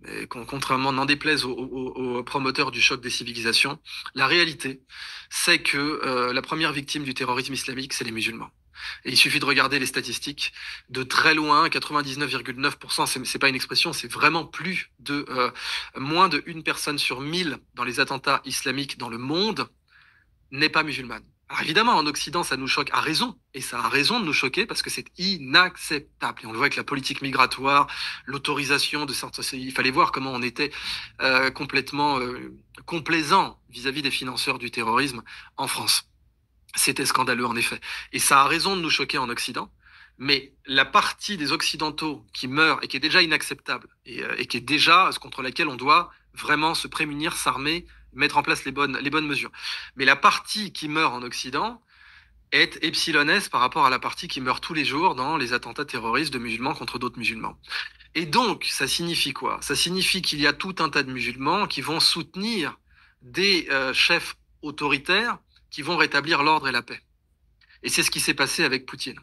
et contrairement, n'en déplaise aux promoteurs du choc des civilisations, la réalité, c'est que la première victime du terrorisme islamique, c'est les musulmans. Et il suffit de regarder les statistiques de très loin, 99,9%, c'est pas une expression, c'est vraiment plus de moins de une personne sur 1000 dans les attentats islamiques dans le monde n'est pas musulmane. Alors évidemment, en Occident, ça nous choque à raison, et ça a raison de nous choquer parce que c'est inacceptable. Et on le voit avec la politique migratoire, l'autorisation de certains... Il fallait voir comment on était complètement complaisant vis-à-vis des financeurs du terrorisme en France. C'était scandaleux en effet. Et ça a raison de nous choquer en Occident. Mais la partie des Occidentaux qui meurt et qui est déjà inacceptable et qui est déjà contre laquelle on doit vraiment se prémunir, s'armer, mettre en place les bonnes mesures. Mais la partie qui meurt en Occident est epsilonesque par rapport à la partie qui meurt tous les jours dans les attentats terroristes de musulmans contre d'autres musulmans. Et donc, ça signifie quoi? Ça signifie qu'il y a tout un tas de musulmans qui vont soutenir des chefs autoritaires qui vont rétablir l'ordre et la paix. Et c'est ce qui s'est passé avec Poutine.